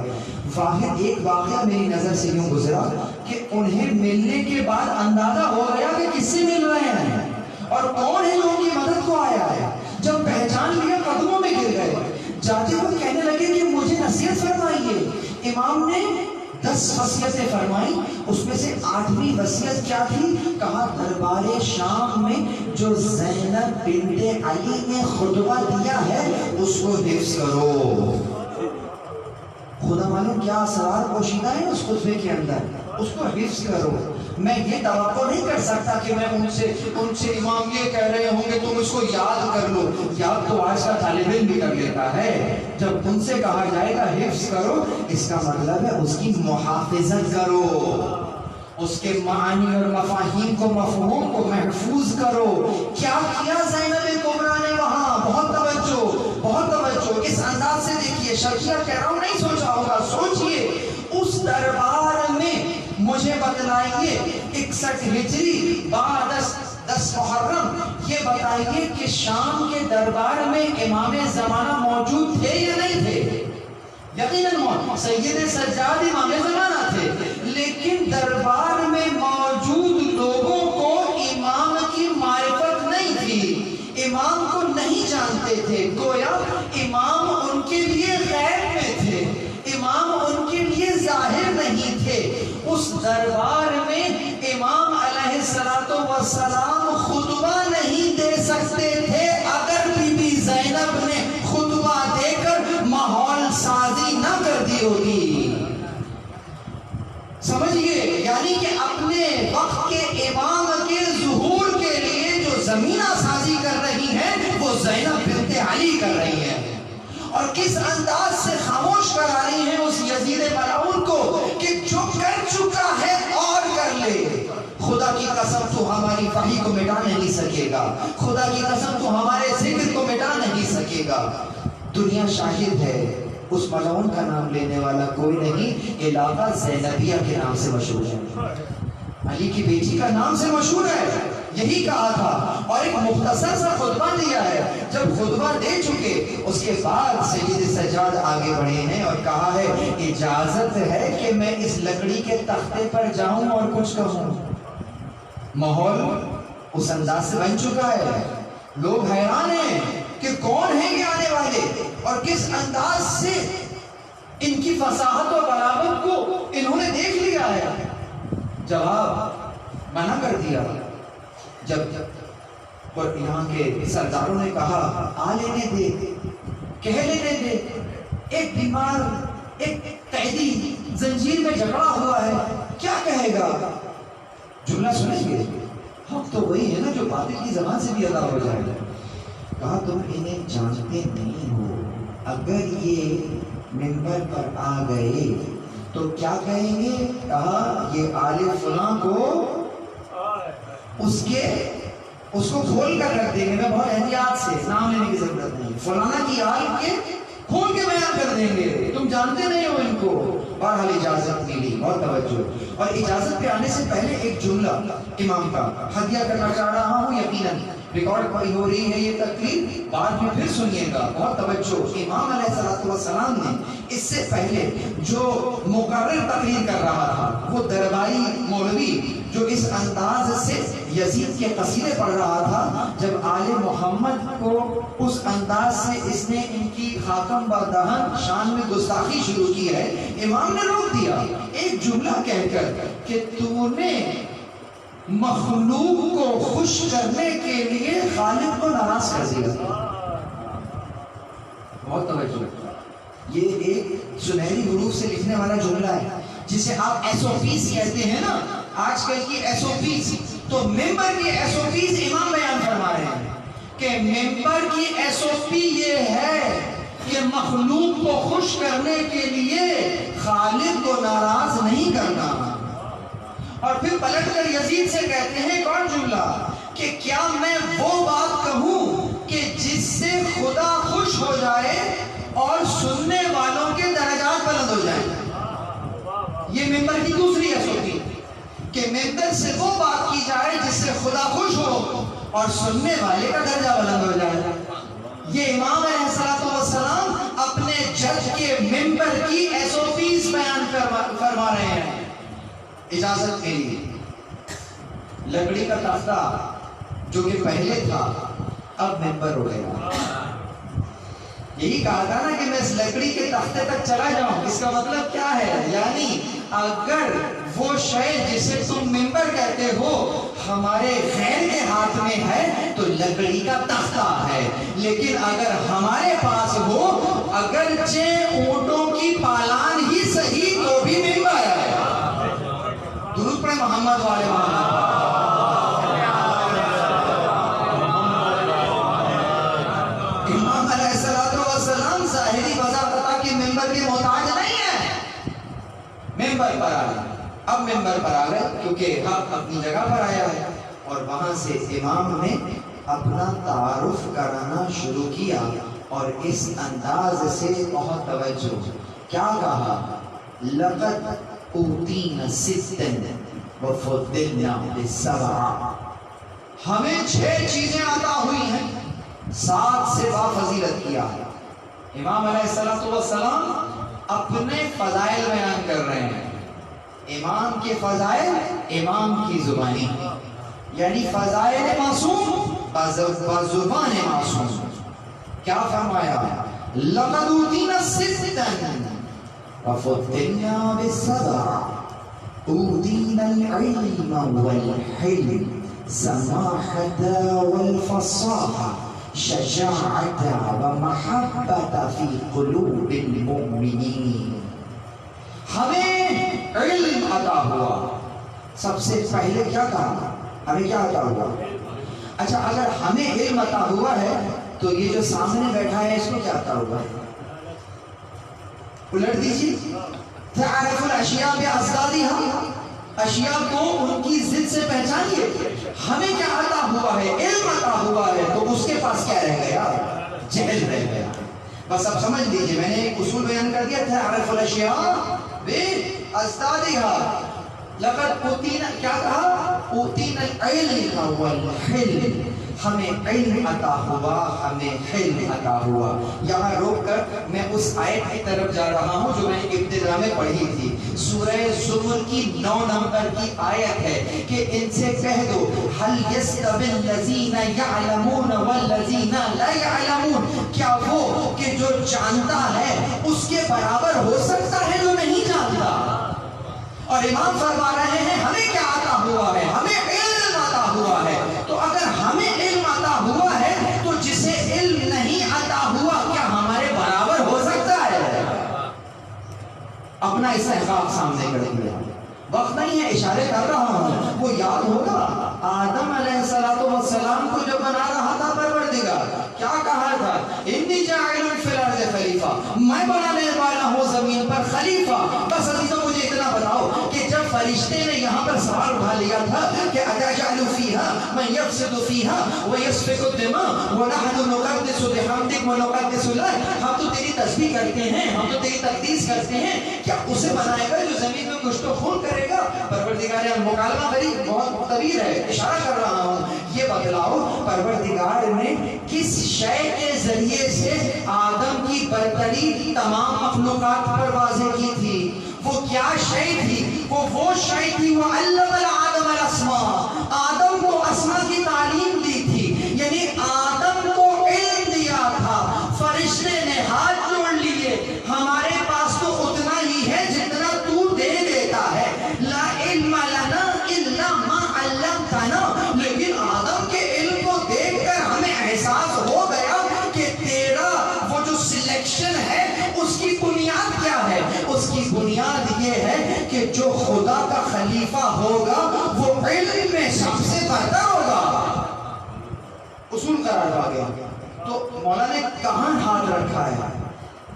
واحد ایک واقعہ میری نظر سے یوں گزرا کہ انہیں ملنے کے بعد اندازہ ہو گیا کہ کس سے مل رہے ہیں اور کون ہے جو ان کی مدد کو آیا ہے. جب پہچان لیا قدموں میں گر گئے. جاتے ہوئے کہنے لگے کہ مجھے نصیحت فرمائیے. امام نے 10 وصیتیں فرمائی. اس میں سے 8ویں وصیت کیا تھی؟ کہا دربار شام میں جو زینب بنت علی نے خطبہ دیا ہے اس کو حفظ کرو. خدا معلوم کیا اسرار پوشیدہ ہے اس خطبے کے اندر، اس کو حفظ کرو. میں یہ توقع نہیں کر سکتا کہ میں ان سے امام یہ کہہ رہے ہوں گے تم اس کو یاد کر لو. یاد تو آج کا طالب علم بھی کر لیتا ہے. جب ان سے کہا جائے گا حفظ کرو، اس کا مطلب ہے اس کی محافظت کرو، اس کے معانی اور مفاہیم کو، مفہوم کو محفوظ کرو. کیا کیا زینب کبریٰ نے وہاں؟ بہت توجہ، بہت توجہ. اس انداز سے دیکھیے، شرکیہ کہہ رہا ہوں، نہیں سوچا ہوگا، سوچئے. اس دربار میں مجھے بتلائیے 61 ہجری بعد 10 محرم، یہ بتائیے کہ شام کے دربار میں امام زمانہ موجود تھے یا نہیں تھے؟ یقیناً سید سجاد امام زمانہ تھے، لیکن دربار میں موجود لوگوں کو امام کی معرفت نہیں تھی، امام کو نہیں جانتے تھے. گویا امام ان کے لیے غیب میں تھے، امام ان کے لیے ظاہر نہیں تھے. اس دربار میں امام علیہ السلام خطبہ نہیں دے سکتے تھے اگر بی بی زینب نے خطبہ دے کر ماحول سازی نہ کر دی ہوتی. سمجھئے، یعنی کہ اپنے وقت کے امام کے ظہور کے لیے جو زمینہ سازی کر رہی ہیں وہ زینب بنت علی کر رہی ہیں. اور کس انداز سے خاموش کرا رہی ہیں اس یزید ملعون کو کہ جو کر چکا ہے اور کر لے. خدا کی قسم تو ہماری وحی کو مٹا نہیں سکے گا، خدا کی قسم تو ہمارے ذکر کو مٹا نہیں سکے گا. دنیا شاہد ہے، اس ملعون کا نام لینے والا کوئی نہیں. علاقہ زینبیہ کے نام سے مشہور ہے، علی کی بیٹی کا نام سے مشہور ہے. یہی کہا تھا اور ایک مختصر سا خطبہ دیا ہے. جب خطبہ دے چکے اس کے بعد سید سجاد آگے بڑھے ہیں اور کہا ہے اجازت ہے کہ میں اس لکڑی کے تختے پر جاؤں اور کچھ کہوں. ماحول اس انداز سے بن چکا ہے، لوگ حیران ہیں کہ کون ہیں یہ آنے والے اور کس انداز سے ان کی فصاحت و بلاغت کو انہوں نے دیکھ لیا ہے. جواب منع کر دیا. جب اور یہاں کے سرداروں نے کہا آ لینے دے، کہہ لینے دے، ایک بیمار، ایک قیدی زنجیر میں جکڑا ہوا ہے، کیا کہے گا؟ جملہ سنیں گے، حق تو وہی ہے نا جو باطل کی زبان سے بھی ادا ہو جائے گا. کہا تم انہیں جانتے نہیں ہو، اگر یہ منبر پر آ گئے تو کیا کہیں گے؟ کہا یہ آل فلاں کو اس کو کھول کر رکھ دیں گے. میں بہت احتیاط سے، نام لینے کی ضرورت نہیں، فلانا کی آل کے کھول کے بیان کر دیں گے، تم جانتے نہیں ہو ان کو. بہرحال اجازت ملی، بہت توجہ. اور اجازت پہ آنے سے پہلے ایک جملہ امام کا ہدیہ کرنا چاہ رہا ہوں. یقیناً ریکارڈ پڑی ہو رہی ہے یہ تقریر، بعد میں پھر سنیے گا، بہت توجہ۔ امام علیہ السلام نے اس سے پہلے جو مقرر تقریر کر رہا تھا، وہ درباری مولوی جو اس انداز سے یزید کے قصیدے پڑھ رہا تھا، جب آل محمد کو اس انداز سے اس نے ان کی خاتم بردہن شان میں گستاخی شروع کی ہے، امام نے روک دیا ایک جملہ کہہ کر کہ تو نے مخلوق کو خوش کرنے کے لیے خالق کو ناراض کر دیا۔ بہت توجہ، یہ ایک سنہری حروف سے لکھنے والا جملہ ہے جسے آپ ایس او پیز کہتے ہیں نا، آج کل کی ایس او پیز، تو ممبر کی ایس او پیز امام بیان فرما رہے ہیں کہ ممبر کی ایس او پی یہ ہے کہ مخلوق کو خوش کرنے کے لیے خالق کو ناراض نہیں کرنا۔ اور پھر پلٹ کر یزید سے کہتے ہیں کون جملہ کہ کیا میں وہ بات کہوں کہ جس سے خدا خوش ہو جائے اور سننے والوں کے درجات بلند ہو جائیں۔ یہ ممبر کی دوسری ایسوٹی کہ ممبر سے وہ بات کی جائے جس سے خدا خوش ہو اور سننے والے کا درجہ بلند ہو جائے۔ یہ امام علیہ السلام اپنے جج کے ممبر کی ایسوٹیز بیان فرما رہے ہیں۔ اجازت کے لیے لکڑی کا تختہ جو کہ پہلے تھا اب ممبر ہو گیا۔ یہی کہا تھا نا کہ میں اس لکڑی کے تختے تک چلا جاؤں، اس کا مطلب کیا ہے؟ یعنی اگر وہ شے جسے تم ممبر کہتے ہو ہمارے غیر کے ہاتھ میں ہے تو لکڑی کا تختہ ہے، لیکن اگر ہمارے پاس ہو اگرچہ اونٹوں کی پالان ہی صحیح تو بھی ممبر ہے۔ درود پڑھیں محمد والے محمد۔ امام علیہ السلام ظاہری وضاحت کی ممبر کے محتاج نہیں ہے، ممبر پر آ گئے، اب ممبر پر آ گئے کیونکہ حق اپنی جگہ پر آیا ہے، اور وہاں سے امام نے اپنا تعارف کرانا شروع کیا، اور اس انداز سے بہت توجہ، کیا کہا؟ لقد اوتینا ستن وفضلنا بالسبع، ہمیں 6 چیزیں عطا ہوئی ہیں، 7 سے بافضیلت کیا ہے۔ امام علیہ السلام اپنے فضائل بیان کر رہے ہیں، امام کے فضائل امام کی زبانی، یعنی فضائل معصوم بزبان معصوم۔ کیا فرمایا؟ لقد اوتینا ستن وفضلنا بالسبع، اوتینا العلم والحلم، سماحة والفصاحة، شجاعة ومحبة في قلوب المؤمنين۔ ہمیں علم عطا ہوا، سب سے پہلے کیا کہا؟ ہمیں کیا عطا ہوا؟ اچھا، اگر ہمیں علم عطا ہوا ہے تو یہ جو سامنے بیٹھا ہے اس کو کیا عطا ہوا ہے؟ الٹ دیجیے، تعرف الاشیاء باضدادها، اشیاء کو ان کی ضد سے پہچانیے۔ ہمیں کیا عطا ہوا ہے؟ علم عطا ہوا ہے، تو اس کے پاس کیا رہ گیا؟ جہل رہ گیا۔ بس اب سمجھ لیجیے، میں نے ایک اصول بیان کر دیا تھا، تعرف الاشیاء باضدادها۔ لقد اوتینا، کیا کہا؟ اوتینا العلم والحلم، ہمیں علم عطا ہوا، ہمیں حلم عطا ہوا۔ یہاں روک کر میں اس آیت کی طرف جا رہا ہوں جو میں نے ابتدا میں پڑھی تھی، سورہ زمر کی 9 نمبر کی آیت ہے کہ ان سے کہہ دو هل يستوي الذين يعلمون والذين لا يعلمون، کیا وہ کہ جو جانتا ہے اس کے برابر ہو سکتا ہے جو نہیں جانتا؟ اور امام فرما رہے ہیں ہمیں کیا عطا ہوا ہے؟ ہمیں علم عطا ہوا ہے۔ تو اگر ہمیں علم عطا ہوا ہے تو جسے علم نہیں عطا ہوا کیا ہمارے برابر ہو سکتا ہے؟ اپنا استحقاق سامنے کر دیا، وقت نہیں ہے، اشارے کر رہا ہوں۔ وہ یاد ہوگا آدم علیہ السلام کو جو بنا رہا تھا پروردگار، کیا کہا تھا؟ انی جاعل فی الارض خلیفہ، میں بنانے والا ہوں زمین پر خلیفہ۔ بس عزیزوں مجھے اتنا بتاؤ کہ جب فرشتے نے یہاں پر سوال اٹھا لیا تھا کہ اتجعل فیها من یفسد فیها ویسفک الدماء ونحن نقدس بحمدک ونقدس لک، ہم تو تیری تسبیح کرتے ہیں، ہم تو تیری تقدیس کرتے ہیں، کیا اسے بنائے گا جو زمین میں کچھ تو خون کرے گا؟ پروردگار مکالمہ قریب بہت طویل ہے، اشارہ کر رہا ہوں، یہ بتلاؤ پروردگار نے کس شے کے ذریعے سے آدم کی برتری تمام مخلوقات پر واضح کی تھی؟ وہ کیا شے تھی؟ وہ شے تھی وَعَلَّمَ الْآدَمَ الْأَسْمَاءَ، آدم کو اسماء کی تعلیم دی تھی، یعنی آدم کو علم دیا تھا۔ فرشتے نے ہاتھ جوڑ لیے، ہمارے پاس تو اتنا ہی ہے جتنا تو دے دیتا ہے، لا علم لنا الا ما علمتنا، لیکن آدم کے علم کو دیکھ کر ہمیں احساس ہو گیا کہ تیرا وہ جو سلیکشن ہے اس کی بنیاد کیا ہے؟ اس کی بنیاد یہ ہے کہ جو خدا کا خلیفہ ہوگا وہ علم میں سب سے برتر ہوگا، اصول قرار پا گیا۔ تو مولا نے کہاں ہاتھ رکھا ہے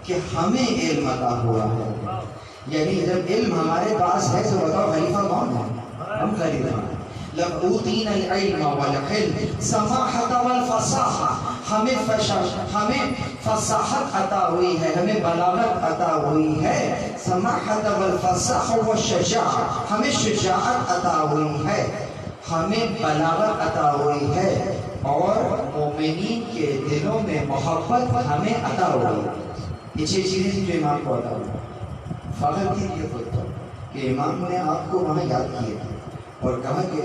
کہ ہمیں علم عطا ہوا ہے، یعنی جب علم ہمارے پاس ہے تو بتاؤ خلیفہ کون ہے؟ ہم خلیفہ ہیں۔ لَأُوتِينَ الْعِلْمَ وَالْحِلْمَ سَمَاحَةَ وَالْفَصَاحَةَ، ہمیں فصاحت عطا ہوئی ہے، ہمیں بلاغت عطا ہوئی ہے، سماحة والفصاحة والشجاعة، ہمیں شجاعت عطا ہوئی ہے، ہمیں بلاغت عطا ہوئی ہے، اور مومنین کے دلوں میں محبت ہمیں عطا ہوئی ہے۔ یہ چھ چیزیں تھیں جو امام کو عطا ہوئی۔ فخر کی یہ خود تو کہ امام نے آپ کو وہاں یاد کیا اور کہا کہ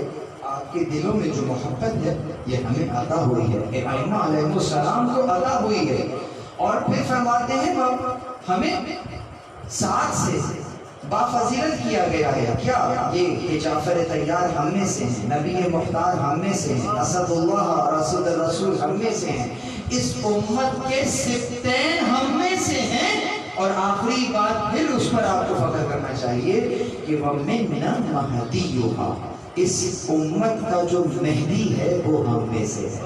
آپ کے دلوں میں جو محبت ہے یہ ہمیں عطا ہوئی ہے، ائمہ علیہ السلام کو عطا ہوئی ہے۔ اور پھر فرماتے ہیں ہمیں ساتھ سے بافضیلت کیا گیا ہے، کیا؟ یہ کہ جعفر طیار ہم میں سے ہیں، نبی مختار ہم میں سے ہیں، اسد اللہ رسول الرسول ہم میں سے ہیں، اس امت کے سبتین ہم میں سے ہیں۔ اور آخری بات پھر اس پر آپ کو فخر کرنا چاہیے کہ وَمِنَّا مَهْدِيُّهَا، اس امت کا جو مہدی ہے وہ ہم میں سے ہے،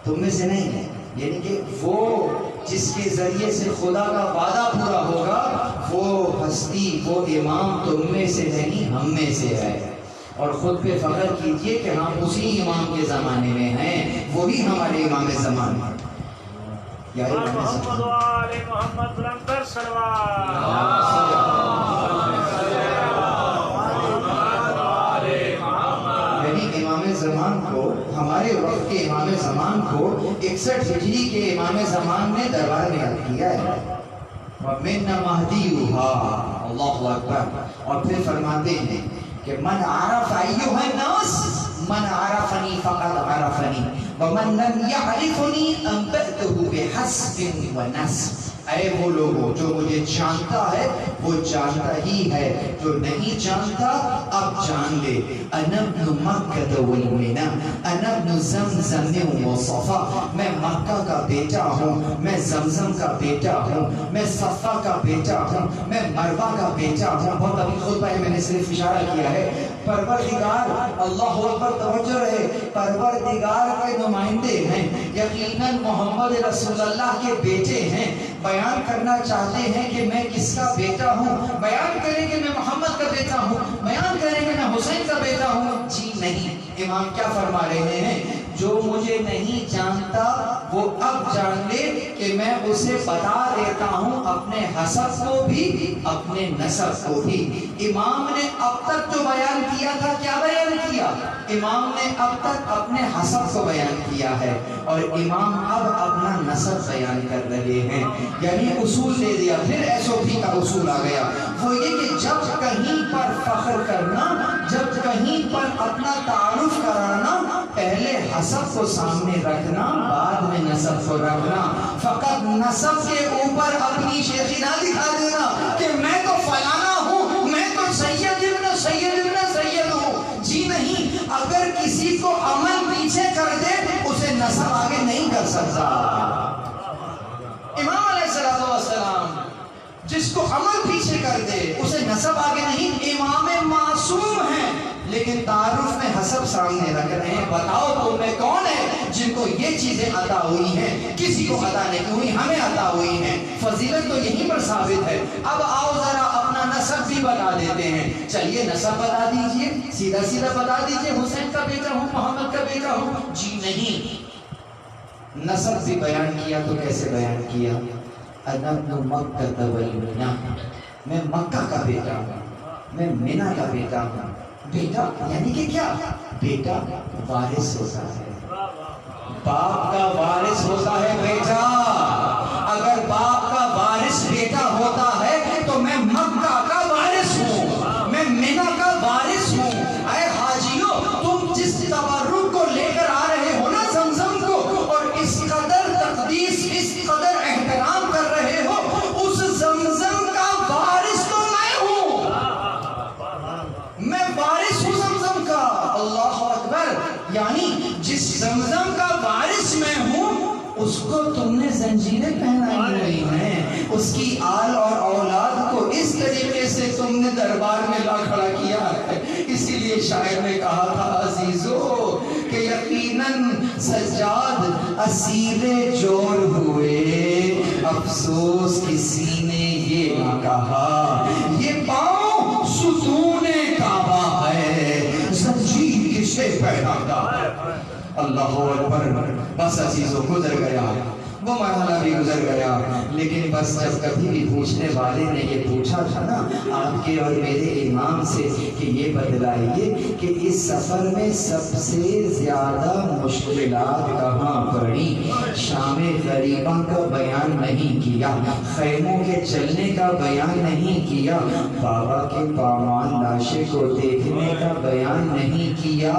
تم میں سے نہیں ہے، یعنی کہ وہ جس کے ذریعے سے خدا کا وعدہ پورا ہوگا وہ ہستی، وہ امام تم میں سے نہیں ہم میں سے ہے۔ اور خود پہ فخر کیجئے کہ ہم اسی امام کے زمانے میں ہیں، وہی ہمارے امام زمان ہیں۔ یا محمد وآل محمد بلندر صلوات، یعنی امام زمان کو، ہمارے وقت کے امام زمان کو 61 ہجری کے امام زمان نے دربار میں یاد کیا ہے۔ وَمِنَّا مَهْدِيُّهَا، اللہ اکبر۔ اور پھر فرماتے ہیں کہ من عرف ایھا الناس من عرفنی فقد عرفنی ومن لم یعرفنی انبأته بحسب ونسب، اے وہ لوگوں جو مجھے جانتا ہے وہ جانتا ہی ہے، جو نہیں جانتا اب جان لے۔ انا ابن مکہ والمنى، انا ابن زمزم وصفا، میں مکہ کا بیٹا ہوں، میں زمزم کا بیٹا ہوں، میں صفا کا بیٹا ہوں، میں مروہ کا بیٹا ہوں۔ بہت ابھی خطبہ ہے، میں نے صرف اشارہ کیا ہے۔ پروردگار، اللہ اکبر، توجہ رہے، پروردگار کے نمائندے ہیں، یقیناً محمد رسول اللہ کے بیٹے ہیں، بیان کرنا چاہتے ہیں کہ میں کس کا بیٹا ہوں، بیان کریں کہ میں محمد کا بیٹا ہوں، بیان کریں کہ میں حسین کا بیٹا ہوں؟ جی نہیں، امام کیا فرما رہے ہیں؟ جو مجھے نہیں جانتا وہ اب جان لے کہ میں اسے بتا دیتا ہوں اپنے حسب کو بھی اپنے نسب کو بھی۔ امام نے اب تک جو بیان کیا تھا کیا بیان کیا؟ امام نے اب تک اپنے حسب کو بیان کیا ہے، اور امام اب اپنا نسب بیان کر رہے ہیں، یعنی اصول دے دیا۔ پھر ایس او پی کا اصول آ گیا، وہ یہ کہ جب کہیں پر فخر کرنا، جب کہیں پر اپنا تعارف کرانا، پہلے حسب کو سامنے رکھنا، بعد میں نسب کو رکھنا۔ فقط نسب کے اوپر اپنی شیخی نہ دکھا دینا کہ میں تو فلانا ہوں، میں تو سید ابن سید ابن سید ہوں، جی نہیں۔ اگر کسی کو عمل پیچھے کر دے اسے نسب آگے نہیں کر سکتا۔ امام علیہ السلام جس کو عمل پیچھے کر دے اسے نسب آگے نہیں۔ امام معصوم ہیں لیکن تعارف میں حسب سامنے رکھ رہے ہیں، بتاؤ تم میں کون ہے؟ جن کو یہ چیزیں عطا ہوئی ہیں، کسی کو عطا نہیں ہوئی، ہمیں عطا ہوئی ہیں۔ فضیلت تو یہیں پر ثابت ہے۔ اب آؤ ذرا اپنا نسب بھی بتا دیتے ہیں۔ چلیے نسب بتا دیجئے، سیدھا سیدھا بتا دیجئے، حسین کا بیٹا ہوں، محمد کا بیٹا ہوں۔ جی نہیں، نسب بھی بیان کیا تو کیسے بیان کیا؟ انا ابن مکہ والمنى، میں مکہ کا بیٹا ہوں، میں منی کا بیٹا ہوں۔ بیٹا یعنی کہ کیا؟ بیٹا وارث ہوتا ہے، باپ کا وارث ہوتا ہے بیٹا۔ اگر باپ کا وارث بیٹا ہوتا ہے تو میں مکہ کا وارث ہوں، میں منی کا وارث ہوں۔ اے حاجیوں، تم جس تبرک کو لے کر آ رہے ہو نا زمزم کو، اور اس قدر تقدیس، اس قدر احترام کر رہے ہو، اس زمزم کا وارث تو میں ہوں، میں وارث ہوں زمزم کا۔ اللہ اکبر! یعنی جس زمزم کا وارث میں ہوں اس کو تم نے زنجیریں پہنائی ہوئی ہیں، اس کی آل اور اولاد کو اس طریقے سے تم نے دربار میں لا کھڑا کیا ہے۔ اسی لیے شاعر نے کہا تھا عزیزو کہ یقیناً سجاد اسیر جور ہوئے، افسوس کسی نے یہ نہ کہا، یہ پاؤں ستون کعبہ ہے، زنجیر کسے پہناتا ہے۔ اللہ اکبر! بس عزیزو گزر گیا، وہ مرحلہ بھی گزر گیا، لیکن بس جب کبھی بھی پوچھنے والے نے یہ پوچھا تھا نا آپ کے اور میرے امام سے کہ یہ بتلائیے کہ اس سفر میں سب سے زیادہ مشکلات کہاں پڑی؟ شام غریبہ کا بیان نہیں کیا، خیموں کے چلنے کا بیان نہیں کیا، بابا کے پامال لاشے کو دیکھنے کا بیان نہیں کیا۔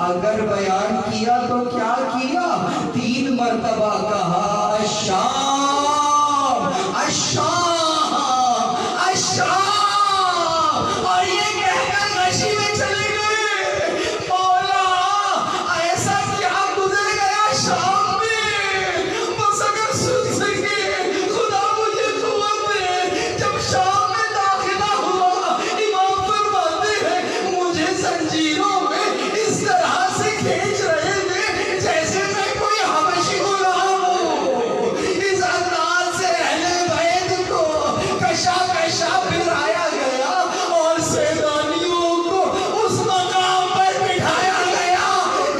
اگر بیان کیا تو کیا کیا؟ 3 مرتبہ کہا الشام الشام الشام، اور یہ کہہ کر غشی میں چلے گئے۔ مولا ایسا کیا گزر گیا شام میں؟ بس اگر سن سکے خدا مجھے قوت دے۔ جب شام میں داخلہ ہوا، امام فرماتے ہیں مجھے زنجیروں میں اس طرح سے کھینچ رہے تھے جیسے میں کوئی حبشی غلام ہوں۔ اس انداز سے اہل بیت کو کشا کشا پھرایا گیا اور سیدانیوں کو اس مقام پر بٹھایا گیا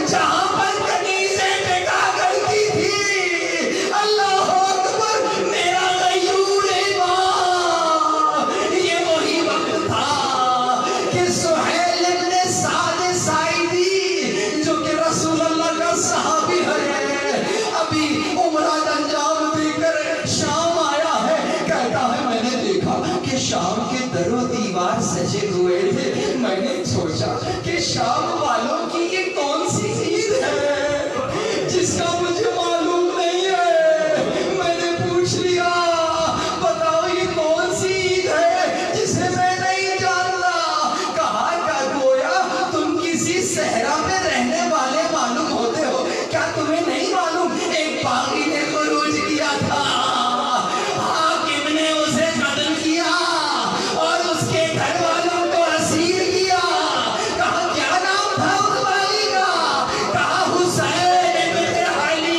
جہاں پر کنیزیں ٹکا کرتی تھی۔ اللہ اکبر! میرا غیور امام! یہ وہی وقت تھا کہ سہیل ابن سعد ساعدی جو کہ رسول اللہ کا صحابی ہے، ابھی عمرہ انجام دے کر شام آیا ہے، کہتا ہے میں نے دیکھا کہ شام کے در و دیوار سجے ہوئے تھے، میں نے سوچا کہ شام والوں کی یہ کون سی عید ہے جس کا مجھے معلوم نہیں ہے۔ میں نے پوچھ لیا بتاؤ یہ کون سی عید ہے جسے میں نہیں جانتا؟ کہا کہ گویا تم کسی صحرا میں رہنے والے معلوم ہوتے ہو، کیا تمہیں نہیں معلوم ایک باغی نے خروج کیا تھا، حاکم نے اسے قتل کیا اور اس کے گھر والوں کو اسیر کیا؟ کہا کیا نام تھا اس باغی کا؟ کہا حسین ابن علی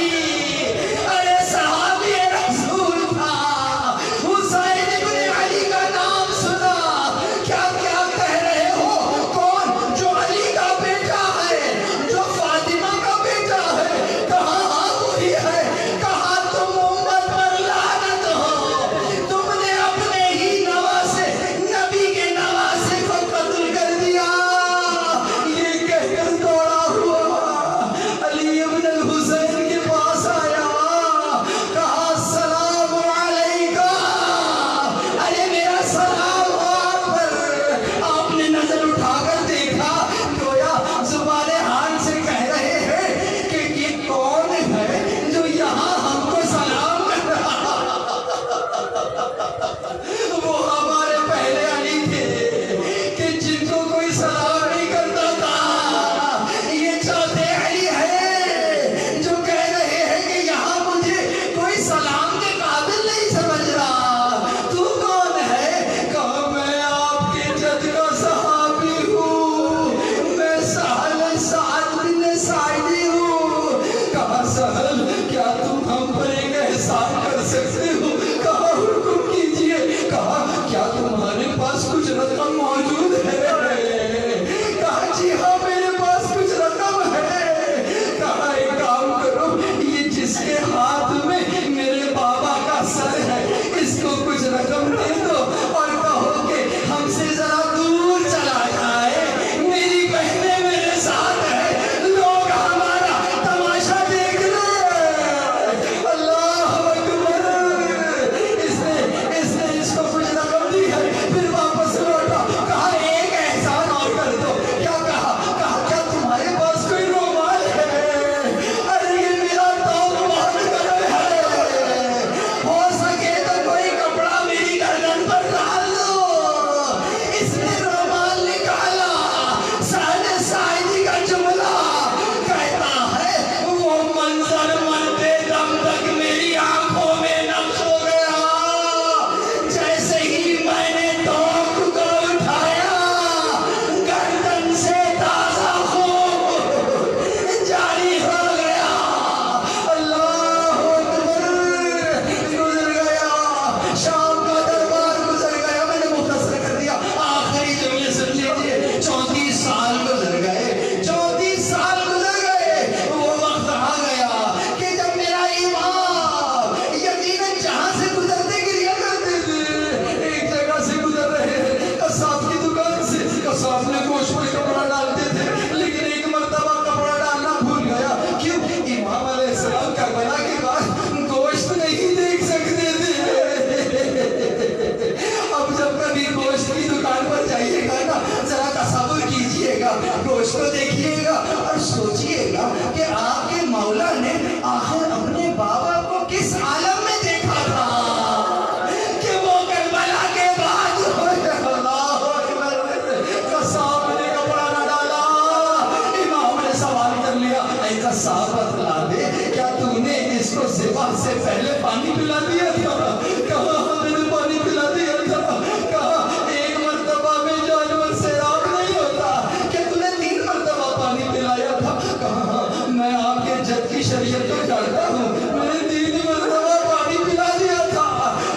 بات سے پہلے پانی پلا دیا تھا؟ کہا میں نے پانی پلا دیا تھا؟ کہا ایک مرتبہ میں جانور سیراب نہیں ہوتا کہ تُو نے 3 مرتبہ پانی پلایا تھا؟ کہا میں آپ کے جد کی شریعت کو جانتا ہوں، میں نے 3 مرتبہ پانی پلا دیا تھا۔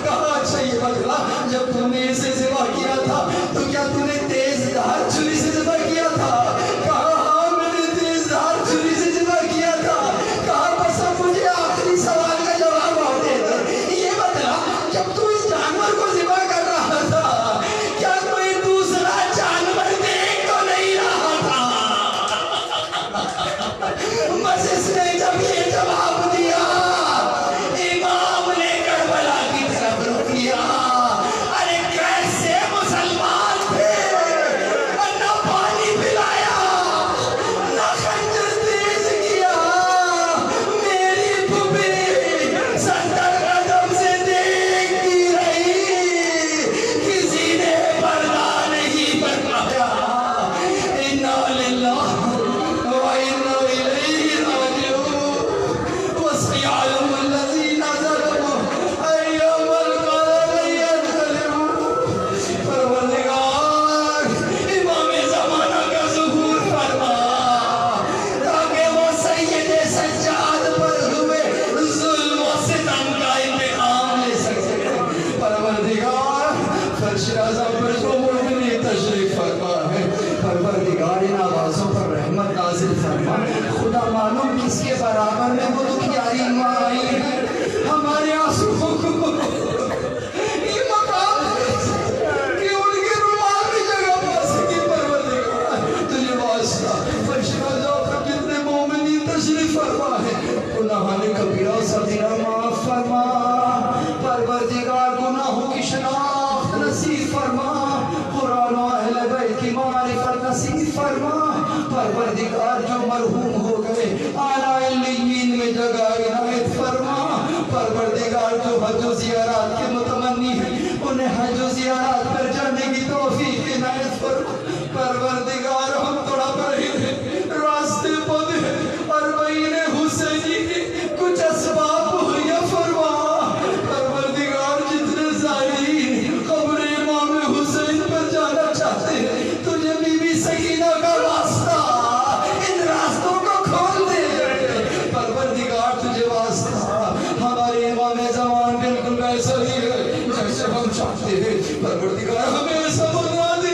کہا اچھا یہ بتلا جب تُو نے اسے ذبح کیا تھا تو کیا تُو نے تیز دھار چھری سے ذبح کیا تھا؟ کہا ہاں میں نے تیز دھار چھری سے ذبح کیا تھا۔ کہا بس اب مجھے آخری سوال کا جواب اور دے دے، یہ بتلا جب تو اس جانور کو ذبح کر رہا تھا کیا کوئی دوسرا جانور دیکھ تو نہیں رہا تھا؟ بس اس نے جب یہ جواب دیا امام نے کربلا کی طرف رخ کیا۔ ارے کیسے مسلمان تھے، نہ پانی پلایا نہ خنجر تیز کیا۔ میری پھوپھی 70 قدم سے دیکھتی رہی، کسی نے پردہ نہیں فرمایا۔ انا للہ و انا الیہ راجعون۔ وسيعلم الذين ظلموا أي القلب ينقلبون۔ پروردگار امام زمانہ کا ظہور فرما تاکہ وہ سید سجاد پر ہوئے ظلم و ستم کا انتقام لے سکے۔ پروردگار فرش اعظم پر جو مومنی تشریف فرما ہے، پروردگار ان آوازوں پر رحمت نازل فرما۔ خدا معلوم کس کے برابر میں وہ دکھیاری ماں آئی ہے، ہمارے آنسوؤں کو یہ مقام کہ ان کے رومال میں جگہ پا سکے۔ پروردگار تجھے واسطہ فرش اعظم پر جتنے مومنین تشریف فرما ہے گناہان کبیرہ و صغیرہ معاف فرما۔ پروردگار گناہوں کی شناخت نصیب فرما، قرآن و اہل بیت کی معرفت نصیب فرما۔ پروردگار جو مرحوم ہو گئے اعلیٰ علیین میں جگہ عنایت فرما۔ پروردگار جو حج و زیارات کے متمنی ہیں انہیں حج و زیارات پر جانے کی توفیق عنایت فرما۔ پروردگار ہم تڑپ رہے ہیں، راستے بند ہیں، اربعین حسینی کے کچھ اسباب مہیا فرما۔ پروردگار جتنے زائرین قبر امام حسین پر جانا چاہتے ہیں تجھے بی بی سکینہ کا واسطہ ان راستوں کو کھول دے۔ پروردگار تجھے واسطہ ہمارے امام زمان بالکل ویسا ہی ہے جیسے ہم چاہتے ہیں۔ پروردگار ہمیں ایسا بنا دے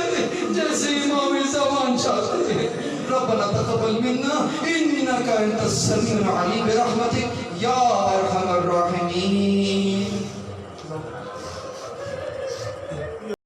جیسے امام زمان چاہتے ہیں۔ ربنا تقبل منا انك انت السميع العليم برحمتك يا ارحم الراحمين۔